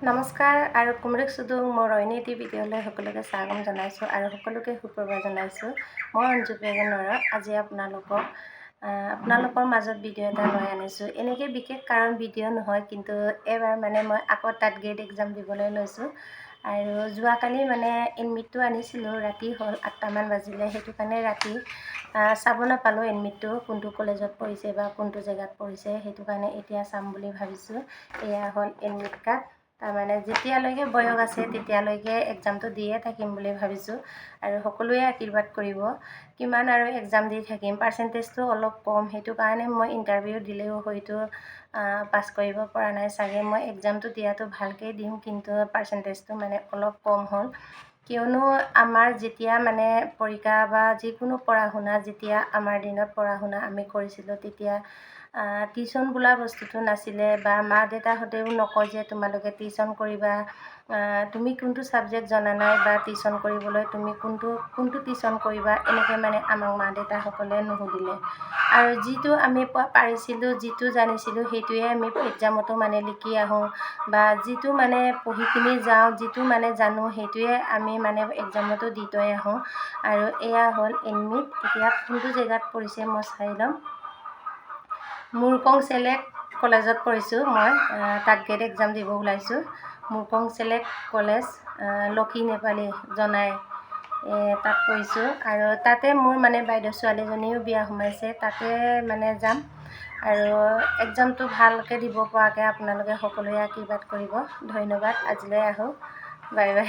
নমস্কাৰ আৰু কুমৰিক সুধো মোৰ ৰণনীতি ভিডিঅ'লৈ সকলোকে স্বাগতম জনাইছোঁ আৰু সকলোকে সুপ্ৰভাত জনাইছোঁ। মই অঞ্জু বেগেনৰ আজি আপোনালোকৰ মাজত ভিডিঅ' এটা লৈ আনিছোঁ। এনেকৈ বিশেষ কাৰণ ভিডিঅ' নহয়, কিন্তু এবাৰ মই আকৌ তাত গেট এক্সাম দিবলৈ লৈছোঁ। আৰু যোৱাকালি এডমিটটো আনিছিলোঁ, ৰাতি হ'ল 8টামান বাজিলে। সেইটো কাৰণে ৰাতি চাব নাপালোঁ এডমিটটো কোনটো কলেজত পৰিছে বা কোনটো জেগাত পৰিছে। সেইটো কাৰণে এতিয়া চাম বুলি ভাবিছোঁ। এয়া হ'ল এডমিট কাৰ্ড। তাৰমানে যেতিয়ালৈকে বয়স আছে তেতিয়ালৈকে এক্সামটো দিয়ে থাকিম বুলি ভাবিছোঁ। আৰু সকলোৱে আশীৰ্বাদ কৰিব। কিমান আৰু এক্সাম দি থাকিম, পাৰ্চেণ্টেজটো অলপ কম। সেইটো কাৰণে মই ইণ্টাৰভিউ দিলেও হয়তো পাছ কৰিব পৰা নাই চাগে। মই এক্সামটো দিয়াটো ভালকৈ দিম, কিন্তু পাৰ্চেণ্টেজটো অলপ কম হ'ল। কিয়নো আমাৰ যেতিয়া পৰীক্ষা বা যিকোনো পঢ়া শুনা, যেতিয়া আমাৰ দিনত পঢ়া শুনা আমি কৰিছিলোঁ, তেতিয়া টিউশ্যন বোলা বস্তুটো নাছিলে, বা মা দেউতাহঁতেও নকয় যে তোমালোকে টিউশ্যন কৰিবা, তুমি কোনটো ছাবজেক্ট জনা নাই বা টিউশ্যন কৰিবলৈ তুমি কোনটো টিউশ্যন কৰিবা, এনেকৈ আমাক মা দেউতাসকলে নুসুধিলে। আৰু যিটো আমি পাৰিছিলোঁ, যিটো জানিছিলোঁ, সেইটোৱে আমি এক্সামতো লিখি আহোঁ, বা যিটো পঢ়ি পিনি যাওঁ, যিটো জানো, সেইটোৱে আমি এক্সামতো দি থৈ আহোঁ। আৰু এয়া হ'ল এডমিট। এতিয়া কোনটো জেগাত পৰিছে মই চাই ল'ম। মুৰকং চেলেক্ট কলেজত পৰিছোঁ মই। তাত গেট এক্সাম দিব ওলাইছোঁ। মুৰকং চেলেক্ট কলেজ, লক্ষী নেপালী জনাই তাত পৰিছোঁ। আৰু তাতে মোৰ বাইদেউ ছোৱালীজনীও বিয়া সোমাইছে, তাতে যাম। আৰু এক্সামটো ভালকৈ দিব পৰাকৈ আপোনালোকে সকলোৱে আশীৰ্বাদ কৰিব। ধন্যবাদ। আজিলৈ আহোঁ। Bye bye.